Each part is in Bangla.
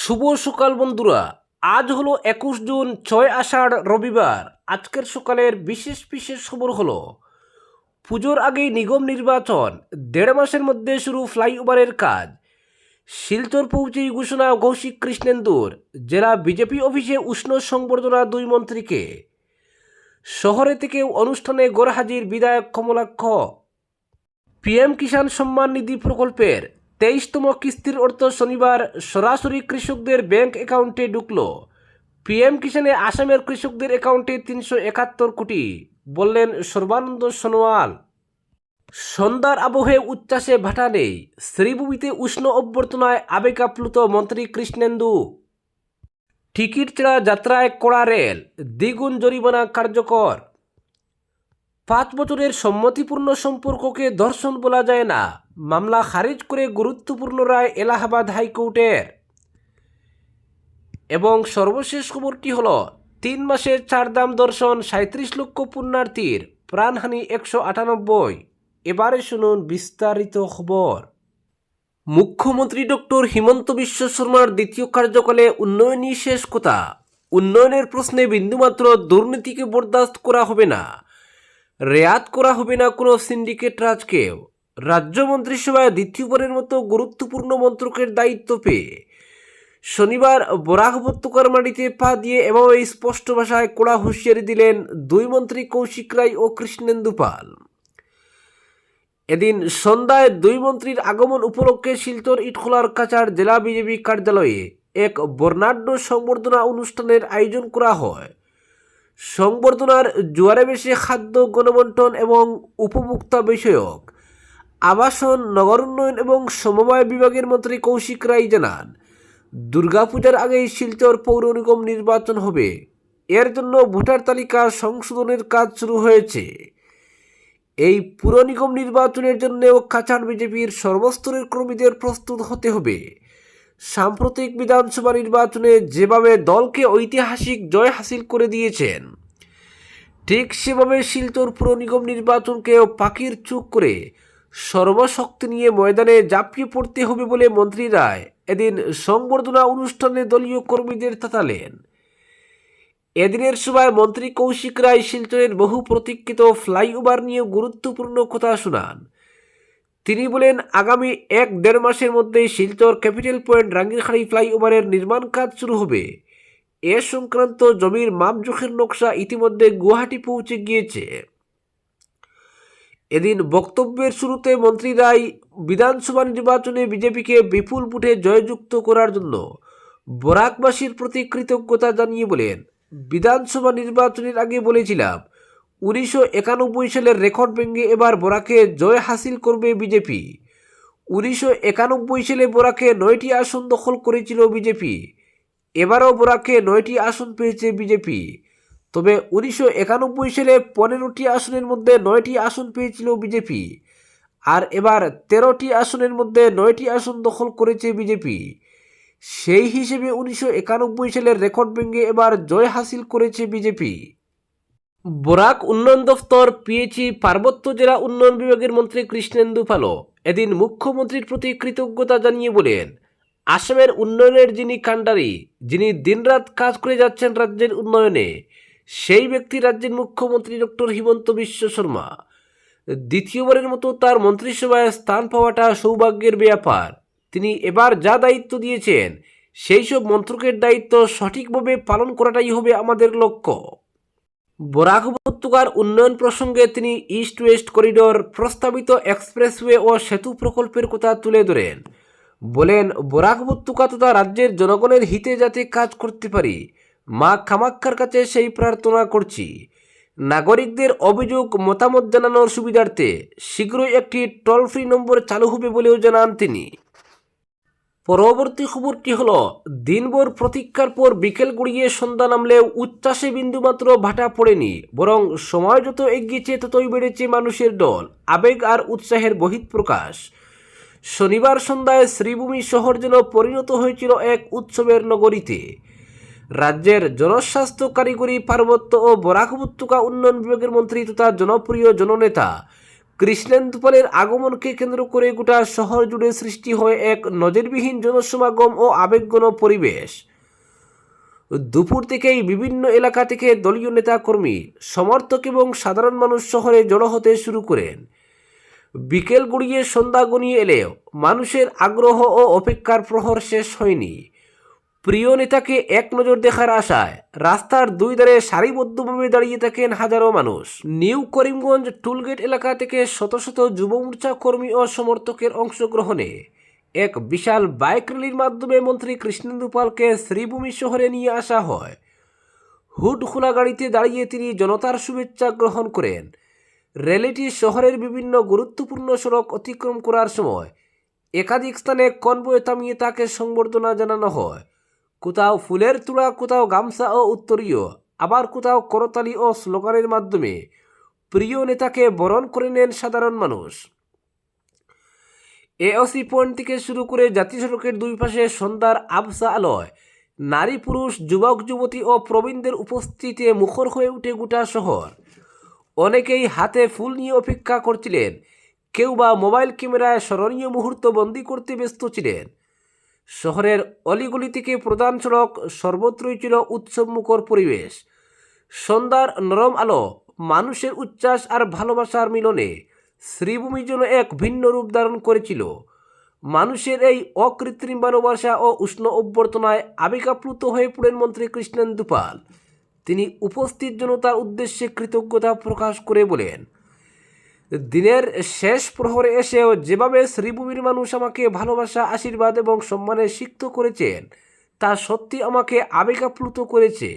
শুভ সকাল বন্ধুরা। আজ হলো 21 জুন, 6 আষাঢ়, রবিবার। আজকের সকালের বিশেষ বিশেষ খবর হলো পুজোর আগেই নিগম নির্বাচন, 1.5 মাসের মধ্যে শুরু ফ্লাইওভারের কাজ, শিলচর পৌঁছেই ঘোষণা কৌশিক কৃষ্ণেন্দুর, জেলা বিজেপি অফিসে উষ্ণ সংবর্ধনা 2 মন্ত্রীকে, শহরে থেকে অনুষ্ঠানে গড়হাজির বিধায়ক কমলাক্ষ। পিএম কিষাণ সম্মান নিধি প্রকল্পের 23তম কিস্তির অর্থ শনিবার সরাসরি কৃষকদের ব্যাংক অ্যাকাউন্টে ঢুকল। পিএম কিষাণে আসামের কৃষকদের অ্যাকাউন্টে 371 কোটি, বললেন সর্বানন্দ সোনোয়াল। সন্ধ্যার আবহে উচ্ছ্বাসে ভাটা নেই, শ্রীভূমিতে উষ্ণ অভ্যর্থনায় আবেগ আপ্লুত মন্ত্রী কৃষ্ণেন্দু। টিকিট ছাড়া যাত্রায় কড়া রেল, দ্বিগুণ জরিমানা কার্যকর। 5 বছরের সম্মতিপূর্ণ সম্পর্ককে ধর্ষণ বলা যায় না, মামলা খারিজ করে গুরুত্বপূর্ণ রায় এলাহাবাদ হাইকোর্টের। এবং সর্বশেষ খবরটি হল 3 মাসের চারধাম দর্শন, 37 লক্ষ পুণ্যার্থীর, প্রাণহানি 198। এবারে শুনুন বিস্তারিত খবর। মুখ্যমন্ত্রী ডক্টর হিমন্ত বিশ্ব শর্মার দ্বিতীয় কার্যকালে উন্নয়নই শেষ কথা। উন্নয়নের প্রশ্নে বিন্দুমাত্র দুর্নীতিকে বরদাস্ত করা হবে না, রেয়াত করা হবে না কোনো সিন্ডিকেট রাজকেও। রাজ্য মন্ত্রিসভায় দ্বিতীয়বারের মতো গুরুত্বপূর্ণ মন্ত্রকের দায়িত্ব পেয়ে শনিবার বরাক উপত্যকার মাটিতে পা দিয়ে এভাবে স্পষ্ট ভাষায় কড়া হুঁশিয়ারি দিলেন 2 মন্ত্রী কৌশিক রায় ও কৃষ্ণেন্দু পাল। এদিন সন্ধ্যায় 2 মন্ত্রীর আগমন উপলক্ষে শিলচর ইটখোলার কাছাড় জেলা বিজেপি কার্যালয়ে এক বর্ণাঢ্য সংবর্ধনা অনুষ্ঠানের আয়োজন করা হয়। সংবর্ধনার জোয়ারে বেশে খাদ্য, গণবন্টন এবং উপভোক্তা বিষয়ক, আবাসন, নগর উন্নয়ন এবং সমবায় বিভাগের মন্ত্রী কৌশিক রায় জানান, দুর্গাপূজার আগেই শিলচর পৌর নিগম নির্বাচন হবে। এর জন্য ভোটার তালিকা সংশোধনের কাজ শুরু হয়েছে। এই পুর নিগম নির্বাচনের জন্যও কাছাড় বিজেপির সর্বস্তরের কর্মীদের প্রস্তুত হতে হবে। সাম্প্রতিক বিধানসভা নির্বাচনে যেভাবে দলকে ঐতিহাসিক জয় হাসিল করে দিয়েছেন, ঠিক সেভাবে শিলচর পুর নিগম নির্বাচনকেও পাখির চোখ করে সর্বশক্তি নিয়ে ময়দানে ঝাঁপিয়ে পড়তে হবে বলে মন্ত্রী রায় এদিন সংবর্ধনা অনুষ্ঠানে দলীয় কর্মীদের তাতালেন। এদিনের সভায় মন্ত্রী কৌশিক রায় শিলচরের বহু প্রতীক্ষিত ফ্লাইওভার নিয়ে গুরুত্বপূর্ণ কথা শোনান। তিনি বলেন, আগামী 1-1.5 মাসের মধ্যেই শিলচর ক্যাপিটাল পয়েন্ট রাঙ্গিরখাড়ি ফ্লাইওভারের নির্মাণ কাজ শুরু হবে। এ সংক্রান্ত জমির মাপজোখের নকশা ইতিমধ্যে গুয়াহাটি পৌঁছে গিয়েছে। এদিন বক্তব্যের শুরুতে মন্ত্রী রায় বিধানসভা নির্বাচনে বিজেপিকে বিপুল ভোটে জয়যুক্ত করার জন্য বরাকবাসীর প্রতি কৃতজ্ঞতা জানিয়ে বলেন, বিধানসভা নির্বাচনের আগে বলেছিলাম 1991 সালের রেকর্ড ভেঙে এবার বরাকে জয় হাসিল করবে বিজেপি। 1991 সালে বরাকে 9টি আসন দখল করেছিল বিজেপি, এবারও বরাকে 9টি আসন পেয়েছে বিজেপি। তবে 1991 সালে 15টি আসনের মধ্যে 9টি আসন পেয়েছিল বিজেপি, আর এবার 13টি আসনের মধ্যে 9টি আসন দখল করেছে বিজেপি। সেই হিসেবে 1991 সালের রেকর্ড ভেঙে এবার জয় হাসিল করেছে বিজেপি। বরাক উন্নয়ন দফতর পেয়েছি পার্বত্য জেলা উন্নয়ন বিভাগের মন্ত্রী কৃষ্ণেন্দু পাল এদিন মুখ্যমন্ত্রীর প্রতি কৃতজ্ঞতা জানিয়ে বলেন, আসামের উন্নয়নের যিনি কাণ্ডারি, যিনি দিনরাত কাজ করে যাচ্ছেন রাজ্যের উন্নয়নে, সেই ব্যক্তি রাজ্যের মুখ্যমন্ত্রী ডক্টর হিমন্ত বিশ্ব শর্মা। দ্বিতীয়বারের মতো তার মন্ত্রিসভায় স্থান পাওয়াটা সৌভাগ্যের ব্যাপার। তিনি এবার যা দায়িত্ব দিয়েছেন সেই সব মন্ত্রকের দায়িত্ব সঠিকভাবে পালন করাটাই হবে আমাদের লক্ষ্য। বরাক উপত্যকার উন্নয়ন প্রসঙ্গে তিনি ইস্ট ওয়েস্ট করিডোর, প্রস্তাবিত এক্সপ্রেসওয়ে ও সেতু প্রকল্পের কথা তুলে ধরেন। বলেন, বরাক উপত্যকা তথা রাজ্যের জনগণের হিতে যাতে কাজ করতে পারি, মা কামাখ্যার কাছে সেই প্রার্থনা করছি। নাগরিকদের অভিযোগ মতামত জানানোর সুবিধার্থে শীঘ্রই একটি টোল ফ্রি নম্বর চালু হবে বলেও জানান তিনি। পরবর্তী খবরটি হল, দিনভর প্রতীক্ষার পর বিকেল গড়িয়ে সন্ধ্যা নামলেও উচ্ছ্বাসে বিন্দুমাত্র ভাটা পড়েনি, বরং সময় যত এগিয়েছে ততই বেড়েছে মানুষের দল, আবেগ আর উৎসাহের বহিঃপ্রকাশ। শনিবার সন্ধ্যায় শ্রীভূমি শহর যেন পরিণত হয়েছিল এক উৎসবের নগরীতে। রাজ্যের জনস্বাস্থ্য, কারিগরি, পার্বত্য ও বরাক উপত্যকা উন্নয়ন বিভাগের মন্ত্রী তথা জনপ্রিয় জননেতা কৃষ্ণেন্দু পালের আগমনকে কেন্দ্র করে গোটা শহর জুড়ে সৃষ্টি হয় এক নজিরবিহীন জনসমাগম ও আবেগঘন পরিবেশ। দুপুর থেকেই বিভিন্ন এলাকা থেকে দলীয় নেতাকর্মী, সমর্থক এবং সাধারণ মানুষ শহরে জড়ো হতে শুরু করেন। বিকেল গড়িয়ে সন্ধ্যা গনিয়ে এলেও মানুষের আগ্রহ ও অপেক্ষার প্রহর শেষ হয়নি। প্রিয় নেতাকে এক নজর দেখার আশায় রাস্তার দুই ধারে সারিবদ্ধভাবে দাঁড়িয়ে থাকেন হাজারো মানুষ। নিউ করিমগঞ্জ টুলগেট এলাকা থেকে শত শত যুব মোর্চা কর্মী ও সমর্থকের অংশগ্রহণে এক বিশাল বাইক র্যালির মাধ্যমে মন্ত্রী কৃষ্ণেন্দু পালকে শ্রীভূমি শহরে নিয়ে আসা হয়। হুড খোলা গাড়িতে দাঁড়িয়ে তিনি জনতার শুভেচ্ছা গ্রহণ করেন। র্যালিটি শহরের বিভিন্ন গুরুত্বপূর্ণ সড়ক অতিক্রম করার সময় একাধিক স্থানে কনভয় থামিয়ে তাকে সংবর্ধনা জানানো হয়। কোথাও ফুলের তোড়া, কোথাও গামছা ও উত্তরীয়, আবার কোথাও করতালি ও স্লোগানের মাধ্যমে প্রিয় নেতাকে বরণ করে নেন সাধারণ মানুষ। এওসি পয়েন্ট থেকে শুরু করে জাতীয় সড়কের দুই পাশে সন্ধ্যার আবছা আলোয় নারী, পুরুষ, যুবক, যুবতী ও প্রবীণদের উপস্থিতিতে মুখর হয়ে ওঠে গোটা শহর। অনেকেই হাতে ফুল নিয়ে অপেক্ষা করছিলেন, কেউ বা মোবাইল ক্যামেরায় স্মরণীয় মুহূর্ত বন্দি করতে ব্যস্ত ছিলেন। শহরের অলিগলি থেকে প্রধান সড়ক সর্বত্রই ছিল উৎসবমুখর পরিবেশ। সন্ধ্যার নরম আলো, মানুষের উচ্ছ্বাস আর ভালোবাসার মিলনে শ্রীভূমি যেন এক ভিন্ন রূপ ধারণ করেছিল। মানুষের এই অকৃত্রিম ভালোবাসা ও উষ্ণ অভ্যর্থনায় আবেগাপ্লুত হয়ে পড়েন মন্ত্রী কৃষ্ণেন্দু পাল। তিনি উপস্থিত জনতার উদ্দেশ্যে কৃতজ্ঞতা প্রকাশ করে বলেন, দিনের শেষ প্রহরে এসেও যেভাবে শ্রীভূমির মানুষ আমাকে ভালোবাসা, আশীর্বাদ এবং সম্মানে সিক্ত করেছেন তা সত্যি আমাকে আবেগাপ্লুত করেছে।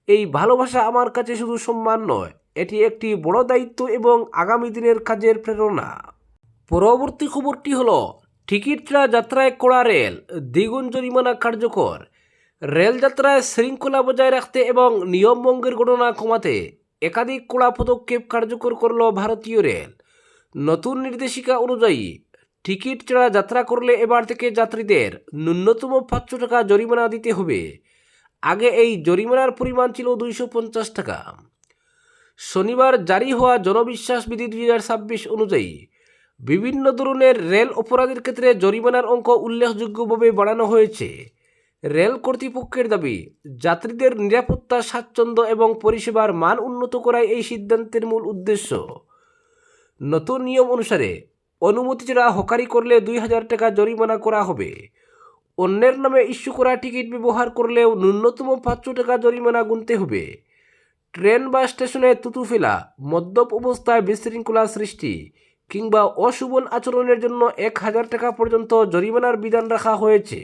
এই ভালোবাসা আমার কাছে শুধু সম্মান নয়, এটি একটি বড় দায়িত্ব এবং আগামী দিনের কাজের প্রেরণা। পরবর্তী খবরটি হলো, টিকিট ছাড়া যাত্রায় কড়া রেল, দ্বিগুণ জরিমানা কার্যকর। রেলযাত্রায় শৃঙ্খলা বজায় রাখতে এবং নিয়মভঙ্গের ঘটনা কমাতে একাধিক কড়া পদক্ষেপ কার্যকর করল ভারতীয় রেল। নতুন নির্দেশিকা অনুযায়ী টিকিট ছাড়া যাত্রা করলে এবার থেকে যাত্রীদের ন্যূনতম 500 টাকা জরিমানা দিতে হবে। আগে এই জরিমানার পরিমাণ ছিল 250 টাকা। শনিবার জারি হওয়া জনবিশ্বাস বিধি 2026 অনুযায়ী বিভিন্ন ধরনের রেল অপরাধের ক্ষেত্রে জরিমানার অঙ্ক উল্লেখযোগ্যভাবে বাড়ানো হয়েছে। রেল কর্তৃপক্ষের দাবি, যাত্রীদের নিরাপত্তা, স্বাচ্ছন্দ্য এবং পরিষেবার মান উন্নত করাই এই সিদ্ধান্তের মূল উদ্দেশ্য। নতুন নিয়ম অনুসারে অনুমতি ছাড়া হকারি করলে 2000 টাকা জরিমানা করা হবে। অন্যের নামে ইস্যু করা টিকিট ব্যবহার করলেও ন্যূনতম 500 টাকা জরিমানা গুনতে হবে। ট্রেন বা স্টেশনে থুতু ফেলা, মদ্যপ অবস্থায় বিশৃঙ্খলা সৃষ্টি কিংবা অশোভন আচরণের জন্য 1000 টাকা পর্যন্ত জরিমানার বিধান রাখা হয়েছে।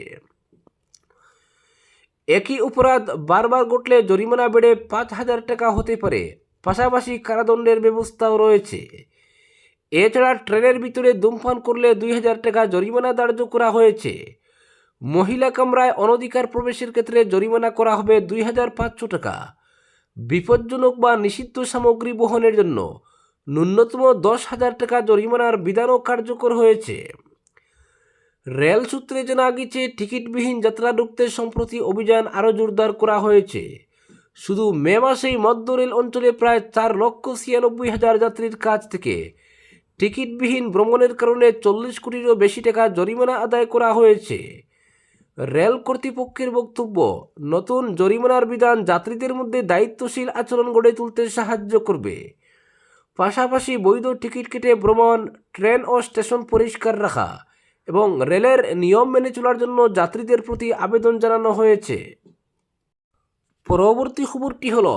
একই অপরাধ বারবার ঘটলে জরিমানা বেড়ে 5000 টাকা হতে পারে। পাশাপাশি কারাদণ্ডের ব্যবস্থাও রয়েছে। এছাড়া ট্রেনের ভিতরে ধূমপান করলে 2000 টাকা জরিমানা ধার্য করা হয়েছে। মহিলা কামরায় অনধিকার প্রবেশের ক্ষেত্রে জরিমানা করা হবে 2500 টাকা। বিপজ্জনক বা নিষিদ্ধ সামগ্রী বহনের জন্য ন্যূনতম 10,000 টাকা জরিমানার বিধানও কার্যকর হয়েছে। রেল সূত্রে জানা গেছে, টিকিটবিহীন যাত্রা রুখতে সম্প্রতি অভিযান আরও জোরদার করা হয়েছে। শুধু মে মাসেই মধ্য রেল অঞ্চলে প্রায় 4,96,000 যাত্রীর কাছ থেকে টিকিটবিহীন ভ্রমণের কারণে 40 কোটিরও বেশি টাকা জরিমানা আদায় করা হয়েছে। রেল কর্তৃপক্ষের বক্তব্য, নতুন জরিমানার বিধান যাত্রীদের মধ্যে দায়িত্বশীল আচরণ গড়ে তুলতে সাহায্য করবে। পাশাপাশি বৈধ টিকিট কেটে ভ্রমণ, ট্রেন ও স্টেশন পরিষ্কার রাখা এবং রেলের নিয়ম মেনে চলার জন্য যাত্রীদের প্রতি আবেদন জানানো হয়েছে। পরবর্তী খবরটি হল,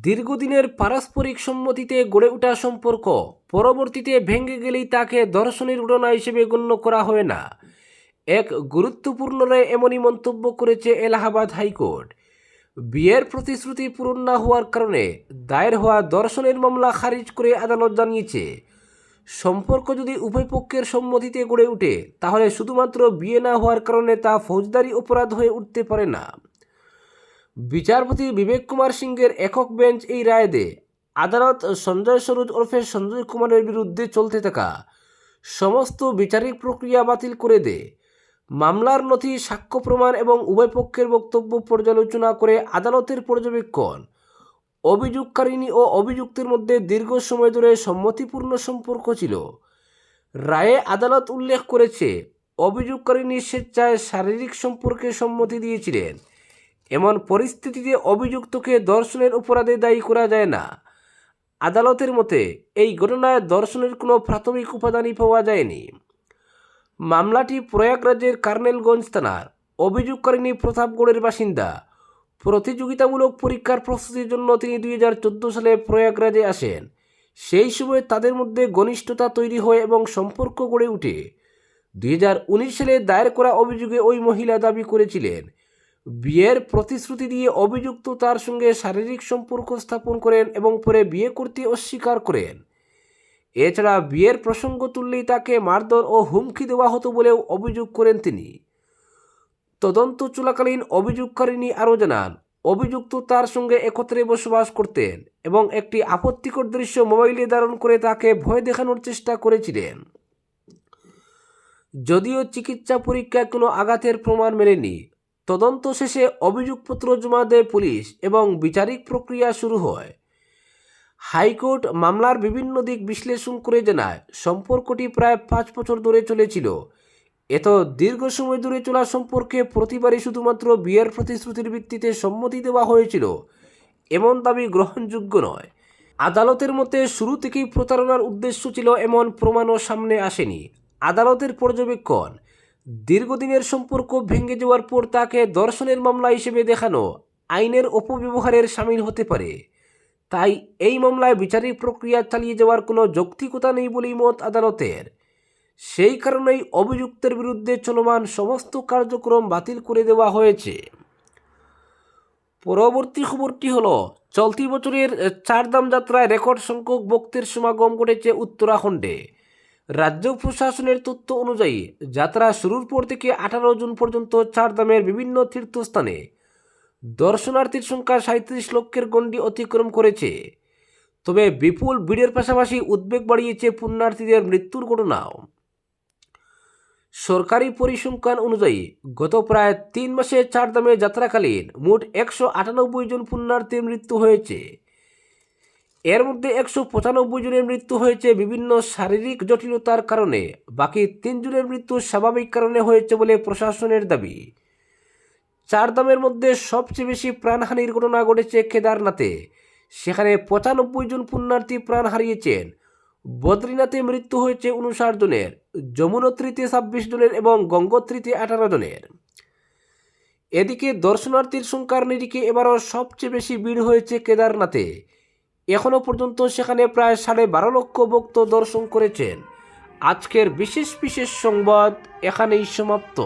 দীর্ঘদিনের পারস্পরিক সম্মতিতে গড়ে ওঠা সম্পর্ক পরবর্তীতে ভেঙে গেলেই তাকে ধর্ষণের ঘটনা হিসেবে গণ্য করা হয় না। এক গুরুত্বপূর্ণ রায়ে এমনই মন্তব্য করেছে এলাহাবাদ হাইকোর্ট। বিয়ের প্রতিশ্রুতি পূরণ না হওয়ার কারণে দায়ের হওয়া ধর্ষণের মামলা খারিজ করে আদালত জানিয়েছে, সম্পর্ক যদি উভয় পক্ষের সম্মতিতে গড়ে ওঠে তাহলে শুধুমাত্র বিয়ে না হওয়ার কারণে তা ফৌজদারি অপরাধ হয়ে উঠতে পারে না। বিচারপতি বিবেক কুমার সিংয়ের একক বেঞ্চ এই রায় দেয়। আদালত সঞ্জয় সরোজ ওরফে সঞ্জয় কুমারের বিরুদ্ধে চলতে থাকা সমস্ত বিচারিক প্রক্রিয়া বাতিল করে দেয়। মামলার নথি, সাক্ষ্য প্রমাণ এবং উভয় পক্ষের বক্তব্য পর্যালোচনা করে আদালতের পর্যবেক্ষণ অভিযোগকারিণী ও অভিযুক্তের মধ্যে দীর্ঘ সময় ধরে সম্মতিপূর্ণ সম্পর্ক ছিল। রায়ে আদালত উল্লেখ করেছে, অভিযোগকারিণী স্বেচ্ছায় শারীরিক সম্পর্কে সম্মতি দিয়েছিলেন। এমন পরিস্থিতিতে অভিযুক্তকে ধর্ষণের অপরাধে দায়ী করা যায় না। আদালতের মতে এই ঘটনায় ধর্ষণের কোনো প্রাথমিক উপাদানই পাওয়া যায়নি। মামলাটি প্রয়াগরাজের কার্নেলগঞ্জ থানার। অভিযোগকারিণী প্রতাপগড়ের বাসিন্দা। প্রতিযোগিতামূলক পরীক্ষার প্রস্তুতির জন্য তিনি 2014 সালে প্রয়াগরাজে আসেন। সেই সময় তাদের মধ্যে ঘনিষ্ঠতা তৈরি হয় এবং সম্পর্ক গড়ে ওঠে। 2019 সালে দায়ের করা অভিযোগে ওই মহিলা দাবি করেছিলেন, বিয়ের প্রতিশ্রুতি দিয়ে অভিযুক্ত তার সঙ্গে শারীরিক সম্পর্ক স্থাপন করেন এবং পরে বিয়ে করতে অস্বীকার করেন। এছাড়া বিয়ের প্রসঙ্গ তুললেই তাকে মারধর ও হুমকি দেওয়া হতো বলেও অভিযোগ করেন তিনি। তদন্ত চলাকালীন অভিযোগকারিণী আরও জানান, অভিযুক্ত তার সঙ্গে একত্রে বসবাস করতেন এবং একটি আপত্তিকর দৃশ্য মোবাইলে ধারণ করে তাকে ভয় দেখানোর চেষ্টা করেছিলেন। যদিও চিকিৎসা পরীক্ষায় কোনো আঘাতের প্রমাণ মেলেনি। তদন্ত শেষে অভিযোগপত্র জমা দেয় পুলিশ এবং বিচারিক প্রক্রিয়া শুরু হয়। হাইকোর্ট মামলার বিভিন্ন দিক বিশ্লেষণ করে জানায়, সম্পর্কটি প্রায় 5 বছর ধরে চলেছিল। এত দীর্ঘ সময় ধরে চলা সম্পর্কে প্রতিবারই শুধুমাত্র বিয়ের প্রতিশ্রুতির ভিত্তিতে সম্মতি দেওয়া হয়েছিল, এমন দাবি গ্রহণযোগ্য নয়। আদালতের মতে শুরু থেকেই প্রতারণার উদ্দেশ্য ছিল এমন প্রমাণও সামনে আসেনি। আদালতের পর্যবেক্ষণ, দীর্ঘদিনের সম্পর্ক ভেঙে যাওয়ার পর তাকে ধর্ষণের মামলা হিসেবে দেখানো আইনের অপব্যবহারের শামিল হতে পারে। তাই এই মামলায় বিচারিক প্রক্রিয়া চালিয়ে যাওয়ার কোনো যৌক্তিকতা নেই বলেই মত আদালতের। সেই কারণেই অভিযুক্তের বিরুদ্ধে চলমান সমস্ত কার্যক্রম বাতিল করে দেওয়া হয়েছে। পরবর্তী খবরটি হলো, চলতি বছরের চারধাম যাত্রায় রেকর্ড সংখ্যক ভক্তের সমাগম ঘটেছে উত্তরাখণ্ডে। রাজ্য প্রশাসনের তথ্য অনুযায়ী যাত্রা শুরুর পর থেকে 18 জুন পর্যন্ত চারধামের বিভিন্ন তীর্থস্থানে দর্শনার্থীর সংখ্যা 37 লক্ষের গণ্ডি অতিক্রম করেছে। তবে বিপুল ভিড়ের পাশাপাশি উদ্বেগ বাড়িয়েছে পুণ্যার্থীদের মৃত্যুর ঘটনাও। সরকারি পরিসংখ্যান অনুযায়ী গত প্রায় 3 মাসে চারধামে যাত্রাকালীন মোট 198 জন পুণ্যার্থীর মৃত্যু হয়েছে। এর মধ্যে 195 জনের মৃত্যু হয়েছে বিভিন্ন শারীরিক জটিলতার কারণে, বাকি 3 জনের মৃত্যু স্বাভাবিক কারণে হয়েছে বলে প্রশাসনের দাবি। চারধামের মধ্যে সবচেয়ে বেশি প্রাণহানির ঘটনা ঘটেছে কেদারনাথে। সেখানে 95 জন পুণ্যার্থী প্রাণ হারিয়েছেন। বদ্রীনাথে মৃত্যু হয়েছে 59 জনের, যমুনোত্রীতে 26 জনের এবং গঙ্গোত্রীতে 18 জনের। এদিকে দর্শনার্থীর সংখ্যার নিরিখে এবারও সবচেয়ে বেশি ভিড় হয়েছে কেদারনাথে। এখনও পর্যন্ত সেখানে প্রায় 12.5 লক্ষ ভক্ত দর্শন করেছেন। আজকের বিশেষ সংবাদ এখানেই সমাপ্ত।